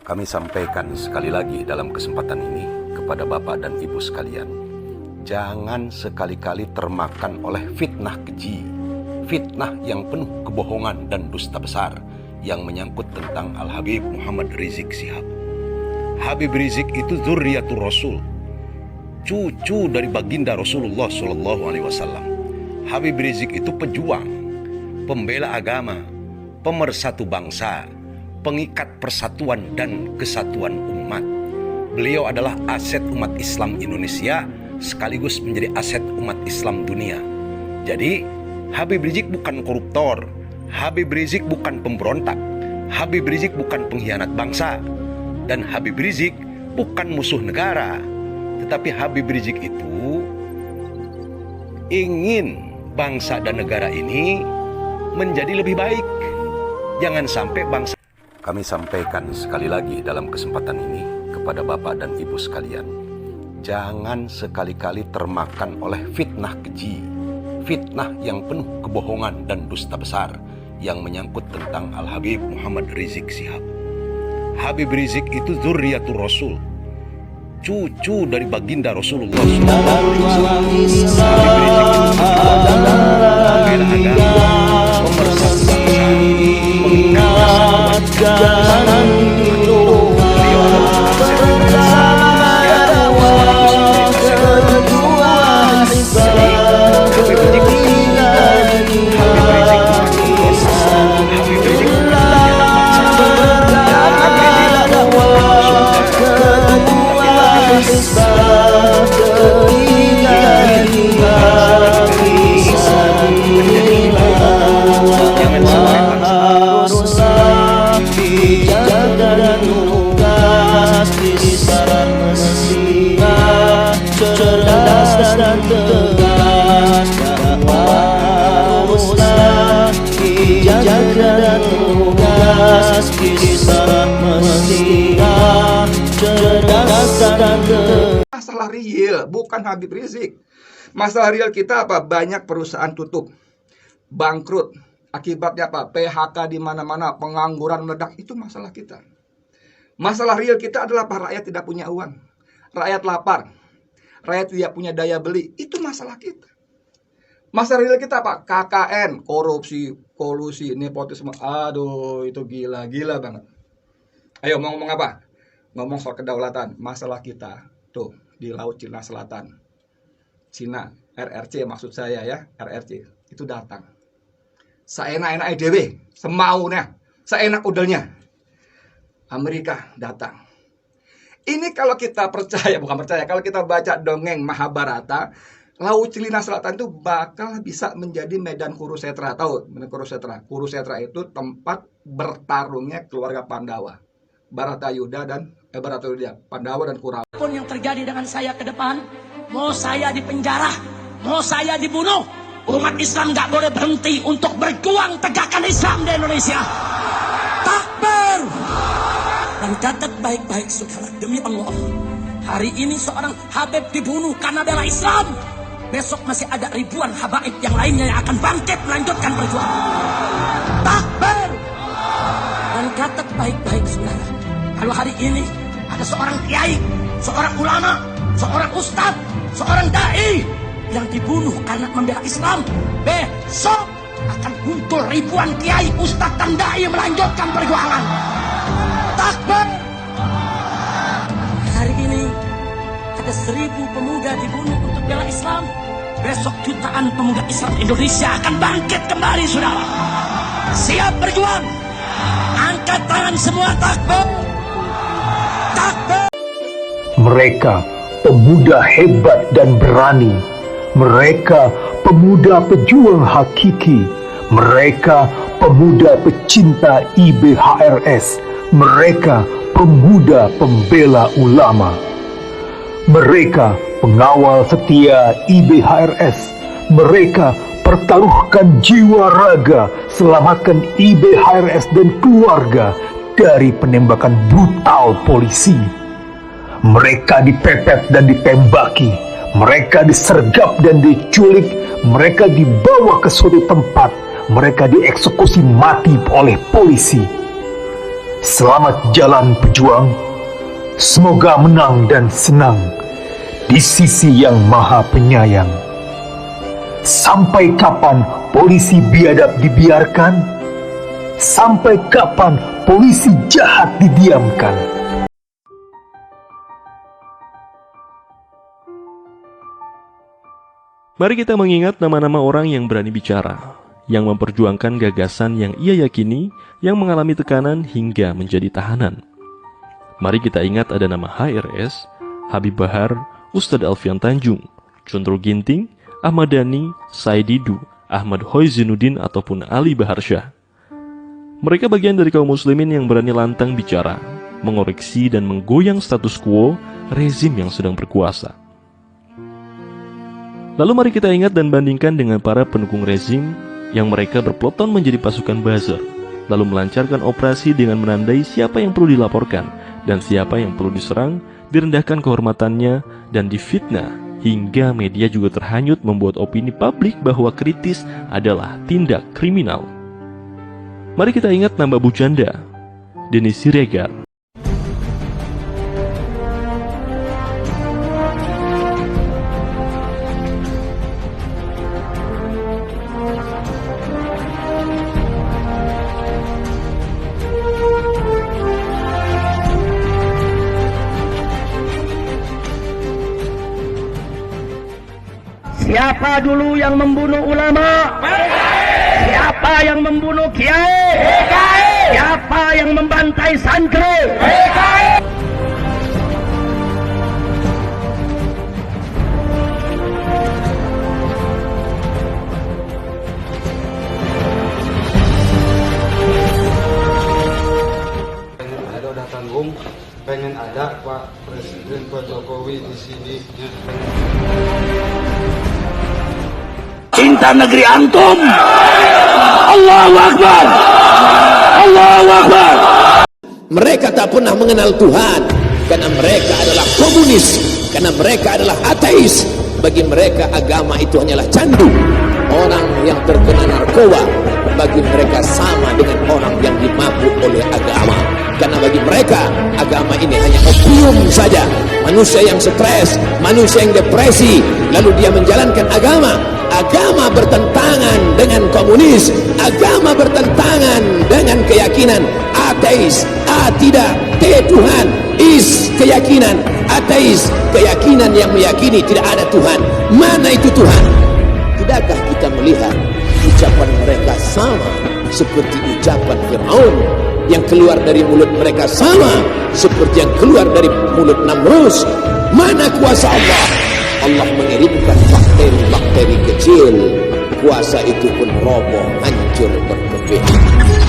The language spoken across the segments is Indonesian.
Kami sampaikan sekali lagi dalam kesempatan ini kepada Bapak dan Ibu sekalian, jangan sekali-kali termakan oleh fitnah keji, fitnah yang penuh kebohongan dan dusta besar yang menyangkut tentang Al-Habib Muhammad Rizik Syihab. Habib Rizik itu zurriyatul Rasul, cucu dari baginda Rasulullah SAW. Habib Rizik itu pejuang, pembela agama, pemersatu bangsa, pengikat persatuan dan kesatuan umat. Beliau adalah aset umat Islam Indonesia sekaligus menjadi aset umat Islam dunia. Jadi Habib Rizik bukan koruptor, Habib Rizik bukan pemberontak, Habib Rizik bukan pengkhianat bangsa, dan Habib Rizik bukan musuh negara. Tetapi Habib Rizik itu ingin bangsa dan negara ini menjadi lebih baik. Jangan sampai bangsa. Kami sampaikan sekali lagi dalam kesempatan ini kepada Bapak dan Ibu sekalian, jangan sekali-kali termakan oleh fitnah keji, fitnah yang penuh kebohongan dan dusta besar yang menyangkut tentang Al-Habib Muhammad Rizik Syihab. Habib Rizik itu zurriyatul Rasul, cucu dari baginda Rasulullah SAW. Habib Rizik itu pembela agama, pemersatu bangsa, pengikat persatuan. Beliau adalah aset Masalah real bukan Habib Rizik. Masalah real kita apa? Banyak perusahaan tutup, bangkrut. Akibatnya apa? PHK di mana-mana, pengangguran meledak. Itu masalah kita. Masalah real kita adalah para rakyat tidak punya uang, rakyat lapar, rakyat tidak punya daya beli. Itu masalah kita. Masalah real kita apa? KKN, korupsi, kolusi, nepotisme. Aduh, itu gila banget. Ayo mau ngomong apa? Ngomong soal kedaulatan. Masalah kita tuh di Laut Cina Selatan, Cina, RRC maksud saya ya, RRC itu datang. Seenak-enak EDW, semaunya, seenak udelnya. Amerika datang. Ini kalau kita percaya, bukan percaya, kalau kita baca dongeng Mahabharata, Laut Cina Selatan itu bakal bisa menjadi medan Kurusetra. Tahu medan Kurusetra? Kurusetra itu tempat bertarungnya keluarga Pandawa, Baratayuda dan Pandawa dan Kurawa. Apapun yang terjadi dengan saya ke depan, mau saya dipenjara, mau saya dibunuh, umat Islam nggak boleh berhenti untuk berjuang tegakkan Islam di Indonesia. Takbir! Dan catat baik-baik saudara, demi Allah, hari ini seorang Habib dibunuh karena bela Islam. Besok masih ada ribuan habaib yang lainnya yang akan bangkit melanjutkan perjuangan. Takbir! Dan catat baik-baik saudara, kalau hari ini ada seorang kiai, seorang ulama, seorang ustadz, seorang dai yang dibunuh karena membela Islam, besok akan muncul ribuan kiai, ustadz dan dai melanjutkan perjuangan. Takbir! Hari ini ada 1000 pemuda dibunuh untuk bela Islam. Besok jutaan pemuda Islam Indonesia akan bangkit kembali, saudara. Siap berjuang? Angkat tangan semua, takbir! Takbir! Mereka pemuda hebat dan berani. Mereka pemuda pejuang hakiki. Mereka pemuda pecinta IBHRS. Mereka pemuda pembela ulama. Mereka pengawal setia IBHRS. Mereka pertaruhkan jiwa raga, selamatkan IBHRS dan keluarga dari penembakan brutal polisi. Mereka dipepet dan ditembaki, mereka disergap dan diculik, mereka dibawa ke suatu tempat, mereka dieksekusi mati oleh polisi. Selamat jalan pejuang. Semoga menang dan senang di sisi yang Maha Penyayang. Sampai kapan polisi biadab dibiarkan? Sampai kapan polisi jahat didiamkan? Mari kita mengingat nama-nama orang yang berani bicara, yang memperjuangkan gagasan yang ia yakini, yang mengalami tekanan hingga menjadi tahanan. Mari kita ingat ada nama HRS, Habib Bahar, Ustadz Alfian Tanjung, Chondro Ginting, Ahmad Dhani, Said Didu, Ahmad Hoizinuddin ataupun Ali Baharsyah. Mereka bagian dari kaum muslimin yang berani lantang bicara, mengoreksi dan menggoyang status quo rezim yang sedang berkuasa. Lalu mari kita ingat dan bandingkan dengan para pendukung rezim yang mereka berpeloton menjadi pasukan buzzer, lalu melancarkan operasi dengan menandai siapa yang perlu dilaporkan dan siapa yang perlu diserang, direndahkan kehormatannya dan difitnah, hingga media juga terhanyut membuat opini publik bahwa kritis adalah tindak kriminal. Mari kita ingat nama Bu Janda, Denny Siregar. Siapa dulu yang membunuh ulama? Siapa yang membunuh kiai? Siapa yang membantai santri? Ada udah tanggung, pengen ada Pak Presiden Pak Jokowi di sini. Cinta negeri antum. Allahu Akbar. Allahu Akbar. Mereka tak pernah mengenal Tuhan karena mereka adalah komunis, karena mereka adalah ateis. Bagi mereka agama itu hanyalah candu. Orang yang terkena narkoba bagi mereka sama dengan orang yang dimabuk oleh agama. Karena bagi mereka agama ini hanya opium saja. Manusia yang stres, manusia yang depresi, lalu dia menjalankan agama. Agama bertentangan dengan komunis, agama bertentangan dengan keyakinan ateis. A tidak, T Tuhan, is keyakinan ateis, keyakinan yang meyakini tidak ada Tuhan. Mana itu Tuhan? Tidakkah kita melihat ucapan mereka sama seperti ucapan Fir'aun, yang keluar dari mulut mereka sama seperti yang keluar dari mulut Namrus? Mana kuasa Allah? Allah mengirimkan bakteri-bakteri kecil, kuasa itu pun roboh, hancur, berkeping.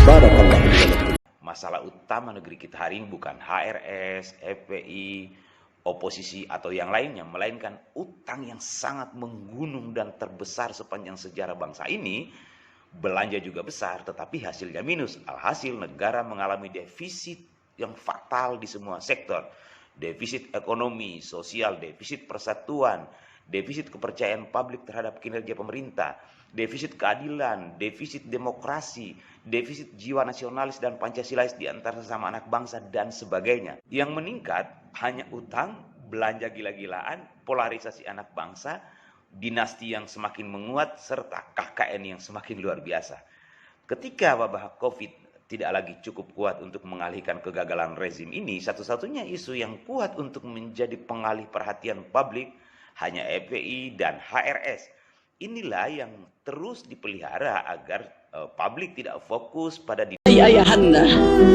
Barakallahu fiikum. Masalah utama negeri kita hari ini bukan HRS, FPI, oposisi atau yang lainnya, melainkan utang yang sangat menggunung dan terbesar sepanjang sejarah bangsa ini. Belanja juga besar, tetapi hasilnya minus. Alhasil negara mengalami defisit yang fatal di semua sektor. Defisit ekonomi, sosial, defisit persatuan, defisit kepercayaan publik terhadap kinerja pemerintah, defisit keadilan, defisit demokrasi, defisit jiwa nasionalis dan Pancasilais di antara sesama anak bangsa dan sebagainya. Yang meningkat hanya utang, belanja gila-gilaan, polarisasi anak bangsa, dinasti yang semakin menguat, serta KKN yang semakin luar biasa. Ketika wabah COVID tidak lagi cukup kuat untuk mengalihkan kegagalan rezim ini, satu-satunya isu yang kuat untuk menjadi pengalih perhatian publik hanya FPI dan HRS. Inilah yang terus dipelihara agar publik tidak fokus pada Ayahanda,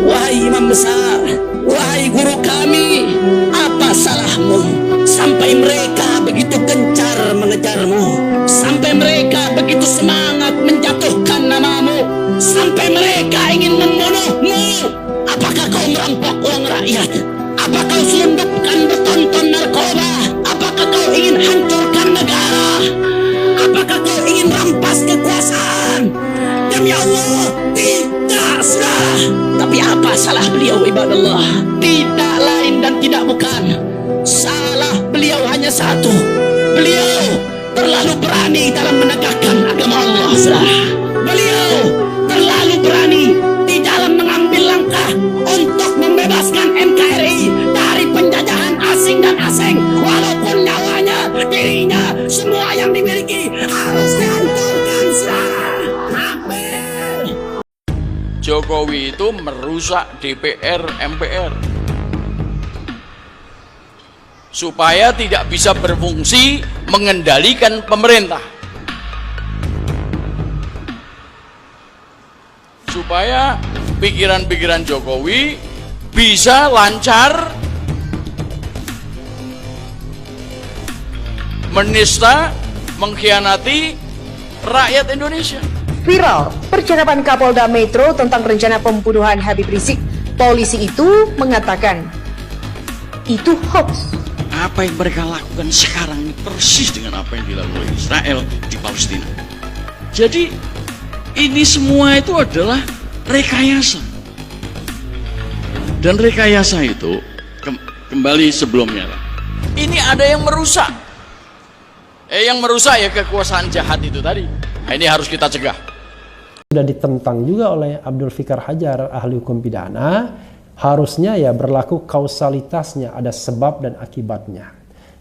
wahai imam besar, wahai guru kami, apa salahmu sampai mereka begitu gencar mengejarmu, sampai mereka begitu semangat menjatuhkan namamu, sampai mereka ingin membunuhmu? Apakah kau merampok uang rakyat? Apakah kau selundupkan bertonton narkoba? Apakah kau ingin hancurkan negara? Apakah kau ingin rampas kekuasaan? Demi Allah, tidak, saudara. Tapi apa salah beliau, ibadallah? Tidak lain dan tidak bukan. Salah beliau hanya satu. Beliau terlalu berani dalam menegakkan agama Allah, saudara. Beliau terlalu berani di dalam mengambil langkah untuk Jokowi itu merusak DPR, MPR supaya tidak bisa berfungsi mengendalikan pemerintah, supaya pikiran-pikiran Jokowi bisa lancar menista, mengkhianati rakyat Indonesia. Viral percakapan Kapolda Metro tentang rencana pembunuhan Habib Rizik. Polisi itu mengatakan itu hoax. Apa yang mereka lakukan sekarang ini persis dengan apa yang dilakukan oleh Israel di Palestina. Jadi ini semua itu adalah rekayasa. Dan rekayasa itu kembali sebelumnya. Ini ada yang merusak. Yang merusak ya kekuasaan jahat itu tadi. Nah, ini harus kita cegah. Sudah ditentang juga oleh Abdul Fikar Hajar, ahli hukum pidana, harusnya ya berlaku kausalitasnya, ada sebab dan akibatnya.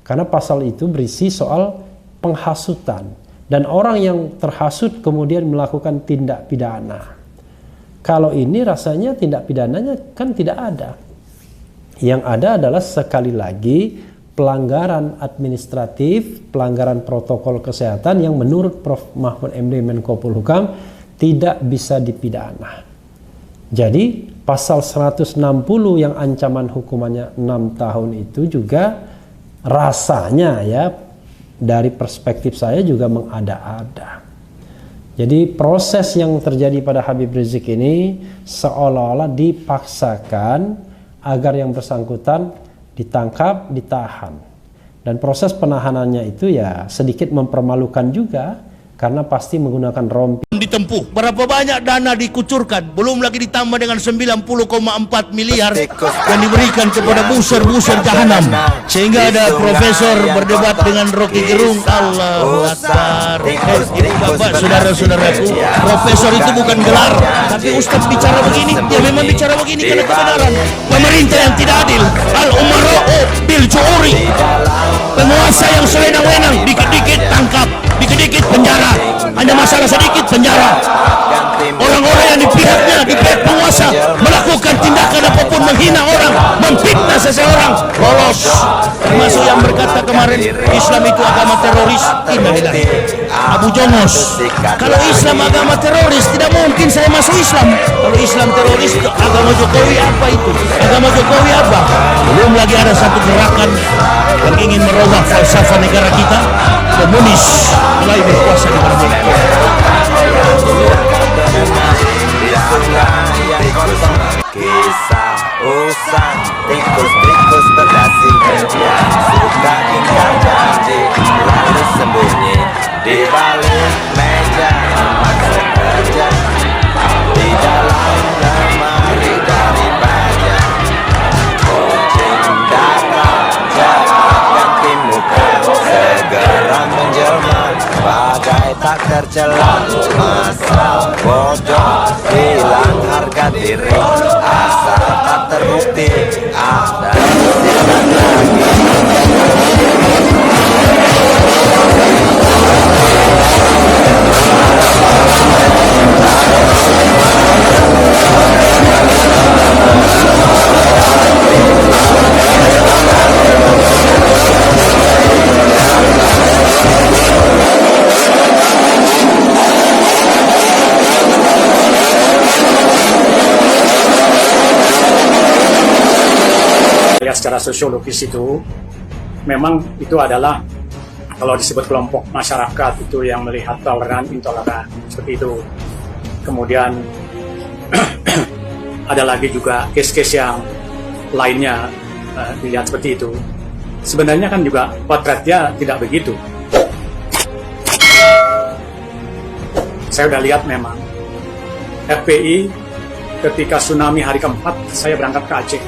Karena pasal itu berisi soal penghasutan dan orang yang terhasut kemudian melakukan tindak pidana. Kalau ini rasanya tindak pidananya kan tidak ada. Yang ada adalah sekali lagi pelanggaran administratif, pelanggaran protokol kesehatan yang menurut Prof. Mahfud MD Menko Polhukam tidak bisa dipidana. Jadi pasal 160 yang ancaman hukumannya 6 tahun itu juga rasanya ya dari perspektif saya juga mengada-ada. Jadi proses yang terjadi pada Habib Rizik ini seolah-olah dipaksakan agar yang bersangkutan ditangkap, ditahan. Dan proses penahanannya itu ya sedikit mempermalukan juga karena pasti menggunakan rompi. Ditempuh. Berapa banyak dana dikucurkan, belum lagi ditambah dengan 90,4 miliar yang diberikan kepada buser-buser jahanam. Sehingga ada profesor berdebat dengan Rocky Gerung. Allahu Akbar. Ini Bapak, saudara-saudaraku, profesor itu bukan gelar, tapi Ustaz bicara begini, dia memang bicara begini karena kebenaran. Pemerintah yang tidak adil, al-umara'u bil ju'uri. Penguasa yang sewenang-wenang, dikit-dikit tangkap, dikit-dikit penjara, hanya masalah sedikit penjara. Orang-orang yang di pihaknya, di pihak penguasa melakukan tindakan apapun, menghina orang, memfitnah seseorang, lolos. Termasuk yang berkata kemarin Islam itu agama teroris. Innalillah. Abu Jongos, kalau Islam agama teroris, tidak mungkin saya masuk Islam. Kalau Islam teroris, agama Jokowi apa itu? Agama Jokowi apa? Belum lagi ada satu gerakan yang ingin merubah falsafah negara kita, komunis, mulai berkuasa di mana-mana. Kisah usang tikus-tikus berdasi yang suka tinggal jadi lalu sembunyi di balik meja maksud kerja di dalam lemari dari baja kucing datang jarak ganti muka segera menjelma bagai tak tercela masa bodoh hilang harga diri asal tak terbukti ada sikap lagi. Secara sosiologis itu memang itu adalah kalau disebut kelompok masyarakat itu yang melihat toleran, intoleran seperti itu. Kemudian ada lagi juga case-case yang lainnya dilihat seperti itu. Sebenarnya kan juga potretnya tidak begitu. Saya udah lihat memang FPI ketika tsunami hari keempat saya berangkat ke Aceh.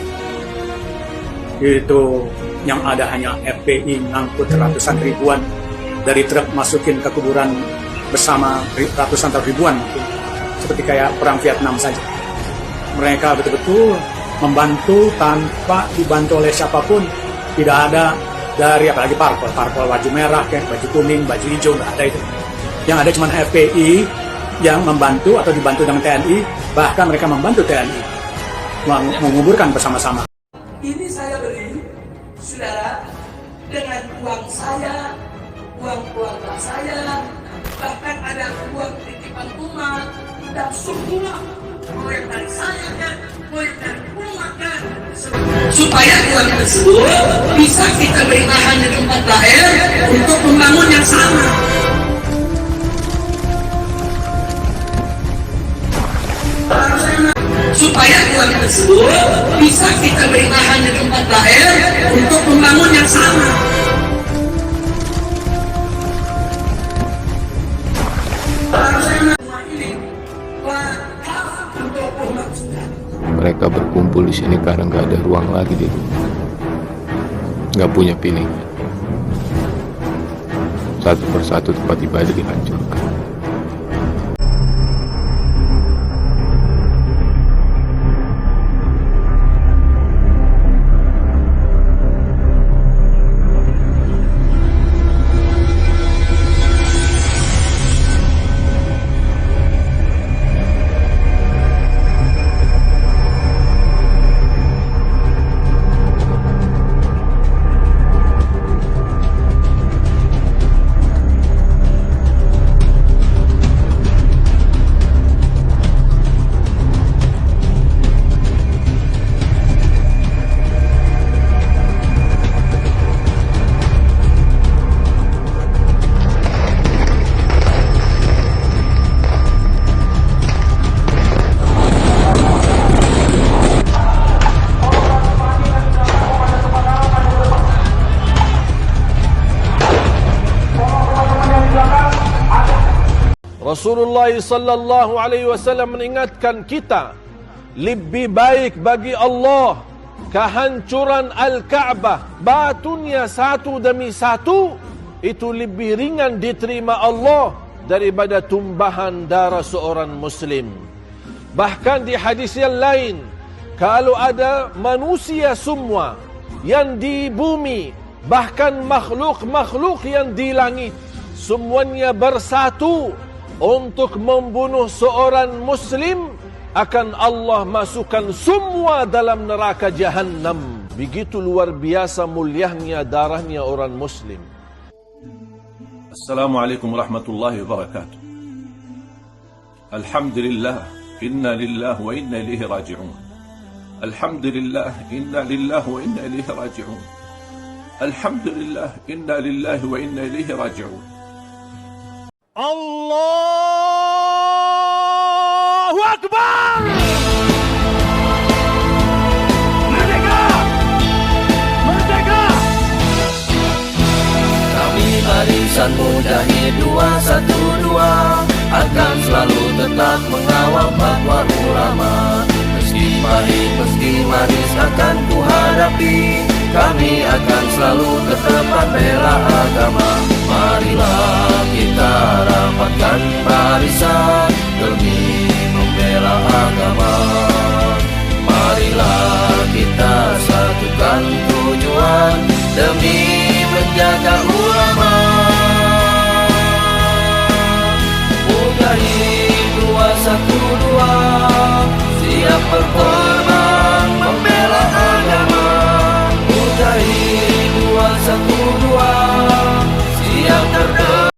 Itu yang ada hanya FPI ngangkut ratusan ribuan dari truk masukin ke kuburan bersama ratusan atau ribuan mungkin. Seperti kayak perang Vietnam saja. Mereka betul-betul membantu tanpa dibantu oleh siapapun. Tidak ada dari apalagi parpol baju merah, kayak baju kuning, baju hijau, nggak ada itu. Yang ada cuma FPI yang membantu atau dibantu dengan TNI Bahkan mereka membantu TNI menguburkan bersama-sama. Ini saya beli, saudara, dengan uang saya, uang keluarga saya, bahkan ada uang titipan umat, dan semua mulai dari saya dan mulai dari umat dan supaya uang tersebut bisa kita beri lahan di tempat lahir untuk membangun yang sama. Supaya uang tersebut bisa kita beri lahan di tempat lahir untuk membangun yang sama. Mereka berkumpul di sini karena nggak ada ruang lagi di rumah, nggak punya pilihan. Satu persatu tempat ibadah dihancurkan. Rasulullah sallallahu alaihi wasallam mengingatkan kita, lebih baik bagi Allah kehancuran Al-Ka'bah, batunya satu demi satu, itu lebih ringan diterima Allah daripada tumbahan darah seorang muslim. Bahkan di hadis yang lain, kalau ada manusia semua yang di bumi, bahkan makhluk-makhluk yang di langit, semuanya bersatu untuk membunuh seorang muslim, akan Allah masukkan semua dalam neraka Jahannam. Begitu luar biasa mulianya darahnya orang muslim. Assalamualaikum warahmatullahi wabarakatuh. Alhamdulillah, inna lillahi wa inna ilaihi raji'un. Alhamdulillah, inna lillahi wa inna ilaihi raji'un. Alhamdulillah, inna lillahi wa inna ilaihi raji'un. Allahu Akbar! Merdeka! Merdeka! Kami barisan Mujahid 212 akan selalu tetap mengawal fatwa ulama. Meski pahit, meski manis akan kuhadapi, kami akan selalu tetap bela agama. Marilah kita rapatkan barisan demi membela agama. Marilah kita satukan tujuan demi menjaga ulama. Mujahid 212